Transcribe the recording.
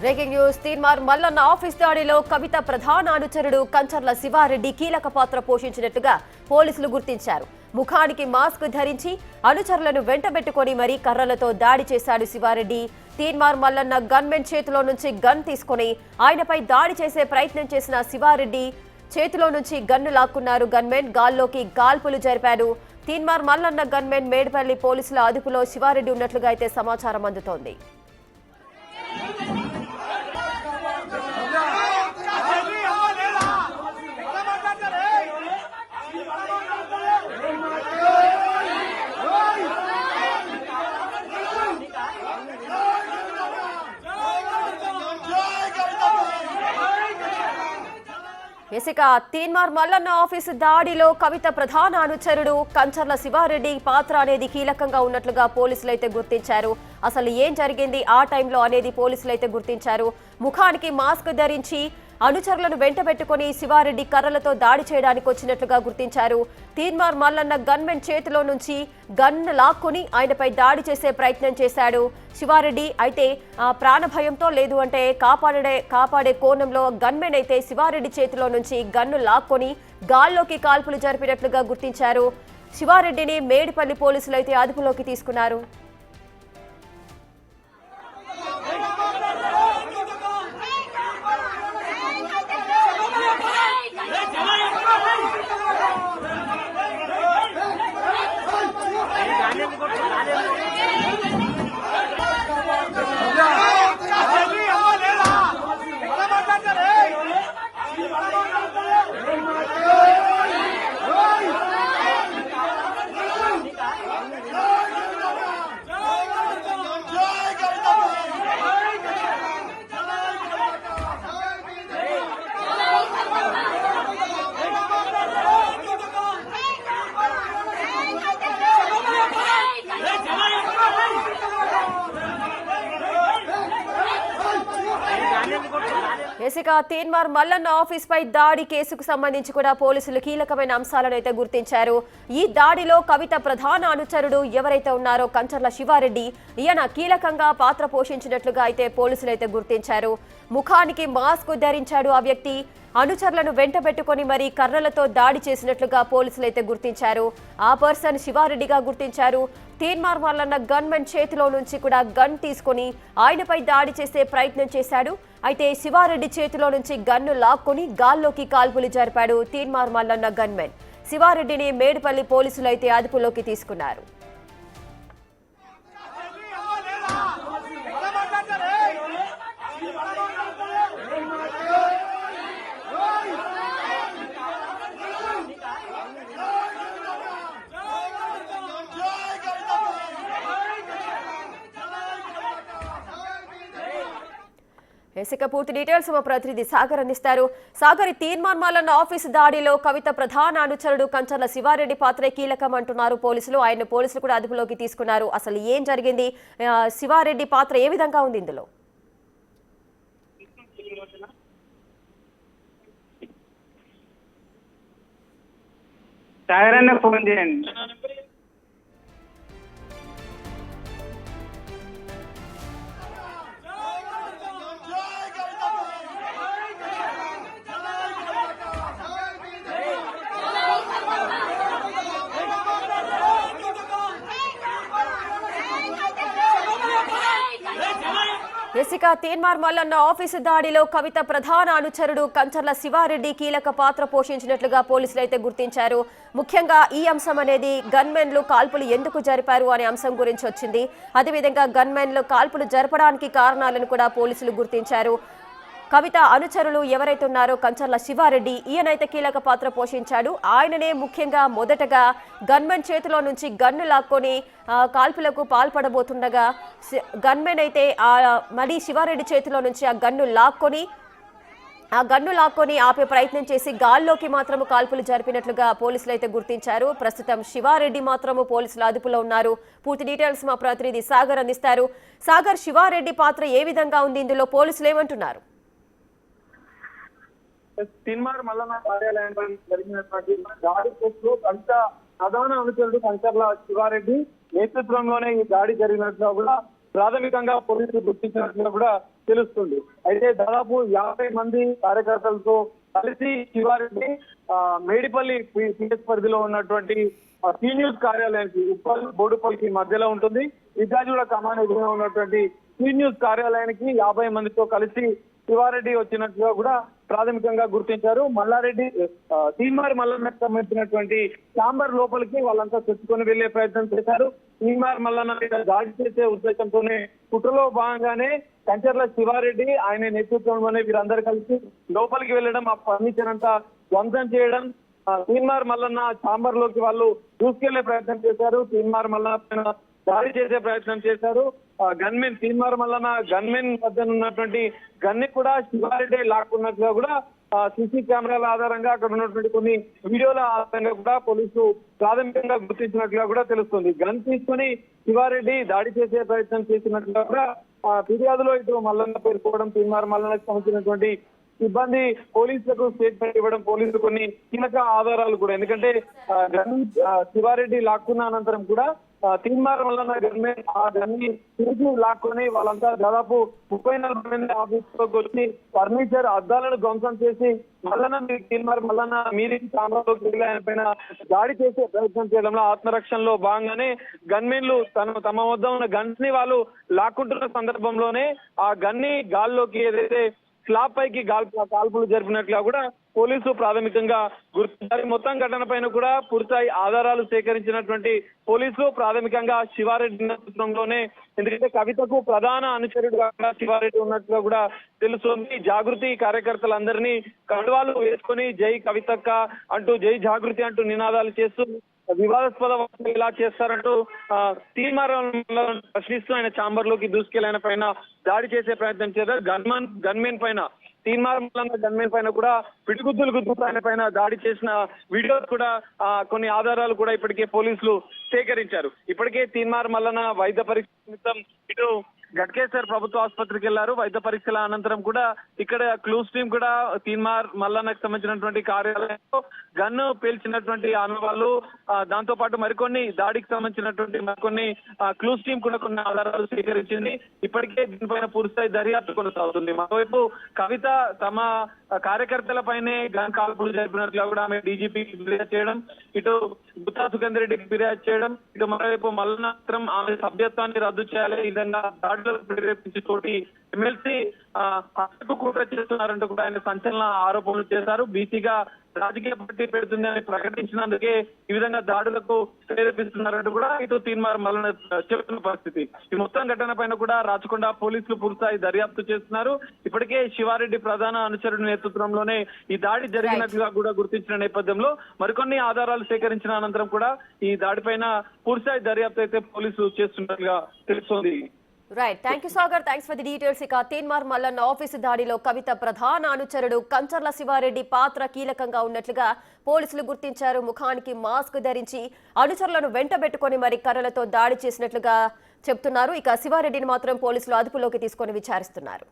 Breaking news Teenmaar Mallanna office దాడిలో కవిత ప్రధాన అనుచరుడు కంచర్ల శివారెడ్డి కీలక పాత్ర పోషించినట్టుగా పోలీసులు గుర్తించారు. ముఖానికి మాస్క్ ధరించి అనుచరులను వెంటబెట్టుకొని మరీ కర్రలతో దాడి చేశాడు శివారెడ్డి. తీన్మార్ మల్లన్న గన్మెన్ చేతిలో నుంచి గన్ తీసుకుని ఆయనపై దాడి చేసే ప్రయత్నం చేసిన శివారెడ్డి చేతిలో నుంచి గన్ను లాక్కున్నారు. గన్మెన్ గాల్లోకి కాల్పులు జరిపాడు. తీన్మార్ మల్లన్న గన్మెన్ మేడ్పల్లి పోలీసుల అదుపులో శివారెడ్డి ఉన్నట్లుగా అయితే సమాచారం అందుతోంది. ఇక తీన్మార్ మల్లన్న ఆఫీసు దాడిలో కవిత ప్రధాన అనుచరుడు కంచర్ల శివారెడ్డి పాత్ర అనేది కీలకంగా ఉన్నట్లుగా పోలీసులైతే గుర్తించారు. అసలు ఏం జరిగింది ఆ టైంలో అనేది పోలీసులైతే గుర్తించారు. ముఖానికి మాస్క్ ధరించి అనుచరులను వెంటబెట్టుకుని శివారెడ్డి కర్రలతో దాడి చేయడానికి వచ్చినట్లుగా గుర్తించారు. తీన్మార్ మల్లన్న గన్మెన్ చేతిలో నుంచి గన్ లాక్కుని ఆయనపై దాడి చేసే ప్రయత్నం చేశాడు శివారెడ్డి. అయితే ప్రాణభయంతో లేదు అంటే కాపాడే కోణంలో గన్మెన్ అయితే శివారెడ్డి చేతిలో నుంచి గన్ను లాక్కొని గాల్లోకి కాల్పులు జరిపినట్లుగా గుర్తించారు. శివారెడ్డిని మేడిపల్లి పోలీసులు అయితే అదుపులోకి తీసుకున్నారు. తీన్మార్ మల్లన్న ఆఫీస్ పై దాడి కేసుకు సంబంధించి కూడా పోలీసులు కీలకమైన అంశాలను అయితే గుర్తించారు. ఈ దాడిలో కవిత ప్రధాన అనుచరుడు ఎవరైతే ఉన్నారో కంచర్ల శివారెడ్డి ఈయన కీలకంగా పాత్ర పోషించినట్లుగా అయితే పోలీసులు అయితే గుర్తించారు. ముఖానికి మాస్క్ ధరించాడు ఆ వ్యక్తి. అనుచరులను వెంటబెట్టుకొని మరీ కర్రలతో దాడి చేసినట్లుగా పోలీసులు అయితే గుర్తించారు. ఆ పర్సన్ శివారెడ్డిగా గుర్తించారు. తీన్మార్ మల్లన్న గన్మెన్ చేతిలో నుంచి కూడా గన్ తీసుకుని ఆయనపై దాడి చేసే ప్రయత్నం చేశాడు. అయితే శివారెడ్డి చేతిలో నుంచి గన్ను లాక్కొని గాల్లోకి కాల్పులు జరిపాడు తీన్మార్ మల్లన్న గన్మెన్. శివారెడ్డిని మేడిపల్లి పోలీసులు అయితే అదుపులోకి తీసుకున్నారు. ఇక పూర్తి డీటెయిల్స్ మా ప్రతినిధి సాగర్ అందిస్తారు. సాగర్, తీన్మార్ మల్లన్న ఆఫీసు దాడిలో కవిత ప్రధాన అనుచరుడు కంచర్ల శివారెడ్డి పాత్రే కీలకం అంటున్నారు పోలీసులు. ఆయన పోలీసులు కూడా అదుపులోకి తీసుకున్నారు. అసలు ఏం జరిగింది, శివారెడ్డి పాత్ర ఏ విధంగా ఉంది ఇందులో? ఫోన్ చేయండి. ఇక తీన్మార్ మల్లన్న ఆఫీసు దాడిలో కవిత ప్రధాన అనుచరుడు కంచర్ల శివారెడ్డి కీలక పాత్ర పోషించినట్లుగా పోలీసులు అయితే గుర్తించారు. ముఖ్యంగా ఈ అంశం అనేది గన్మెన్లు కాల్పులు ఎందుకు జరిపారు అనే అంశం గురించి వచ్చింది. అదేవిధంగా గన్మెన్లు కాల్పులు జరపడానికి కారణాలను కూడా పోలీసులు గుర్తించారు. కవిత అనుచరులు ఎవరైతే ఉన్నారో కంచర్ల శివారెడ్డి ఈయనైతే కీలక పాత్ర పోషించాడు. ఆయననే ముఖ్యంగా మొదటగా గన్మెన్ చేతిలో నుంచి గన్ను లాక్కొని కాల్పులకు పాల్పడబోతుండగా గన్మెన్ అయితే మళ్ళీ శివారెడ్డి చేతిలో నుంచి ఆ గన్ను లాక్కొని ఆపే ప్రయత్నం చేసి గాల్లోకి మాత్రము కాల్పులు జరిపినట్లుగా పోలీసులు అయితే గుర్తించారు. ప్రస్తుతం శివారెడ్డి మాత్రము పోలీసుల అదుపులో ఉన్నారు. పూర్తి డీటెయిల్స్ మా ప్రతినిధి సాగర్ అందిస్తారు. సాగర్, శివారెడ్డి పాత్ర ఏ విధంగా ఉంది ఇందులో, పోలీసులు ఏమంటున్నారు? తీన్మార్ మల్లన్న కార్యాలయంపై జరిగినటువంటి దాడి కేసులో ప్రధాన అనుచరుడు కంచర్ల శివారెడ్డి నేతృత్వంలోనే ఈ దాడి జరిగినట్లు కూడా ప్రాథమికంగా పోలీసులు గుర్తించినట్లుగా కూడా తెలుస్తుంది. అయితే దాదాపు 50 మంది కార్యకర్తలతో కలిసి శివారెడ్డి మేడిపల్లి పిఎస్ పరిధిలో ఉన్నటువంటి టీ న్యూస్ కార్యాలయానికి ఉప్పల్ బోడుపల్లికి మధ్యలో ఉంటుంది. విద్యార్థుల కమాండ్ ఎదురుగా ఉన్నటువంటి టీ న్యూస్ కార్యాలయానికి 50 మందితో కలిసి శివారెడ్డి వచ్చినట్లుగా కూడా ప్రాథమికంగా గుర్తించారు. మల్లారెడ్డి తీన్మార్ మల్లన్నకు సంబంధించినటువంటి ఛాంబర్ లోపలికి వాళ్ళంతా చొచ్చుకొని వెళ్లే ప్రయత్నం చేశారు. తీన్మార్ మల్లన్న మీద దాడి చేసే ఉద్దేశంతోనే కుట్రలో భాగంగానే కంచర్ల శివారెడ్డి ఆయన నేతృత్వంలోనే వీరందరూ కలిసి లోపలికి వెళ్లడం, ఆ ఫర్నిచర్ అంతా ధ్వంసం చేయడం, తీన్మార్ మల్లన్న ఛాంబర్ లోకి వాళ్ళు దూసుకెళ్లే ప్రయత్నం చేశారు. తీన్మార్ మల్లన్న పైన దాడి చేసే ప్రయత్నం చేశారు. గన్మెన్ తీన్మార్ మల్లన్న గన్మెన్ వద్ద ఉన్నటువంటి గన్ని కూడా శివారెడ్డి లాక్కున్నట్లుగా కూడా సీసీ కెమెరాల ఆధారంగా అక్కడ ఉన్నటువంటి కొన్ని వీడియోల ఆధారంగా కూడా పోలీసులు ప్రాథమికంగా గుర్తించినట్లుగా కూడా తెలుస్తుంది. గన్ తీసుకుని శివారెడ్డి దాడి చేసే ప్రయత్నం చేసినట్లుగా కూడా ఫిర్యాదులో ఇటు మల్లన్న పేర్కోవడం, తీన్మార్ మల్లన్నకు సంబంధించినటువంటి సిబ్బంది పోలీసులకు స్టేట్మెంట్ ఇవ్వడం, పోలీసులు కొన్ని కీలక ఆధారాలు కూడా, ఎందుకంటే శివారెడ్డి లాక్కున్న అనంతరం కూడా తీన్మార్ మల్లన్న గన్మెన్ ఆ గన్ని తిరిగి లాక్కొని వాళ్ళంతా దాదాపు 30-40 మంది ఆఫీసులోకి వచ్చి ఫర్నిచర్ అద్దాలను ధ్వంసం చేసి మల్లన్న తీన్మార్ మల్లన్న మీరి ఛాంబర్లోకి వెళ్ళి ఆయన పైన దాడి చేసే ప్రయత్నం చేయడంలో ఆత్మరక్షణలో భాగంగానే గన్మెన్లు తమ వద్ద ఉన్న గన్స్ ని వాళ్ళు లాక్కుంటున్న సందర్భంలోనే ఆ గన్ని గాల్లోకి ఏదైతే స్లాబ్ పైకి కాల్పులు జరిపినట్లుగా కూడా పోలీసు ప్రాథమికంగా గుర్తించారు. మొత్తం ఘటన పైన కూడా పూర్తి ఆధారాలు సేకరించినటువంటి పోలీసులు ప్రాథమికంగా శివారెడ్డి నేతృత్వంలోనే, ఎందుకంటే కవితకు ప్రధాన అనుచరుడుగా శివారెడ్డి ఉన్నట్లుగా కూడా తెలుస్తుంది. జాగృతి కార్యకర్తలందరినీ కండువాలు వేసుకొని జై కవితక్క అంటూ, జై జాగృతి అంటూ నినాదాలు చేస్తూ వివాదాస్పద ఇలా చేస్తారంటూ తీన్మార్ ప్రశ్నిస్తూ ఆయన ఛాంబర్ లోకి దూసుకెళ్లి ఆయన పైన దాడి చేసే ప్రయత్నం చేశారు. గన్మెన్ పైన తీన్మార్ మల్లన్న గన్మెన్ పైన కూడా పిడిగుద్దులు గుద్దుతూ ఆయన పైన దాడి చేసిన వీడియోస్ కూడా కొన్ని ఆధారాలు కూడా ఇప్పటికే పోలీసులు సేకరించారు. ఇప్పటికే తీన్మార్ మల్లన్న వైద్య పరీక్ష నిమిత్తం ఇటు గట్కేసర్ ప్రభుత్వ ఆసుపత్రికి వెళ్లారు. వైద్య పరీక్షల అనంతరం కూడా ఇక్కడ క్లూస్ టీం కూడా తీన్మార్ మల్లన్నకు సంబంధించినటువంటి కార్యాలయంలో గన్ను పేల్చినటువంటి ఆనవాళ్లు, దాంతో పాటు మరికొన్ని దాడికి సంబంధించినటువంటి మరికొన్ని క్లూస్ టీం కూడా కొన్ని ఆధారాలు సేకరించింది. ఇప్పటికే దీనిపైన పూర్తిస్థాయి దర్యాప్తు కొనసాగుతుంది. మరోవైపు కవిత తమ కార్యకర్తలపైనే గన్ కాల్పులు జరిపినట్లుగా కూడా ఆమె డీజీపీకి ఫిర్యాదు చేయడం, ఇటు గుత్తా సుఖేందర్ రెడ్డికి ఫిర్యాదు చేయడం, ఇటు మరోవైపు మల్లన్న మాత్రం ఆమె సభ్యత్వాన్ని రద్దు చేయాలి, ఈ విధంగా దాడులకు ప్రేరేపించి తోటి ఎమ్మెల్సీ హత్యకు కుట్ర చేస్తున్నారంటూ కూడా ఆయన సంచలన ఆరోపణలు చేశారు. బీసీగా రాజకీయ పార్టీ పెడుతుందని ప్రకటించినందుకే ఈ విధంగా దాడులకు ప్రేరేపిస్తున్నారంటూ కూడా ఇటు తీన్మార్ మల్లన్న చెబుతున్న పరిస్థితి. ఈ మొత్తం ఘటన పైన కూడా రాచకొండ పోలీసులు పూర్తిస్థాయి దర్యాప్తు చేస్తున్నారు. ఇప్పటికే శివారెడ్డి ప్రధాన అనుచరుడి నేతృత్వంలోనే ఈ దాడి జరిగినట్లుగా కూడా గుర్తించిన నేపథ్యంలో మరికొన్ని ఆధారాలు సేకరించిన అనంతరం కూడా ఈ దాడిపైన పూర్తిస్థాయి దర్యాప్తు అయితే పోలీసులు చేస్తున్నట్లుగా తెలుస్తోంది. Right, thank you Sagar, thanks for the details. ఇక తీన్మార్ మల్లన్న ఆఫీసు దాడిలో కవిత ప్రధాన అనుచరుడు కంచర్ల శివారెడ్డి పాత్ర కీలకంగా ఉన్నట్లుగా పోలీసులు గుర్తించారు. ముఖానికి మాస్క్ ధరించి అనుచరులను వెంటబెట్టుకుని మరి కర్రలతో దాడి చేసినట్లుగా చెబుతున్నారు. ఇక శివారెడ్డిని మాత్రం పోలీసులు అదుపులోకి తీసుకొని విచారిస్తున్నారు.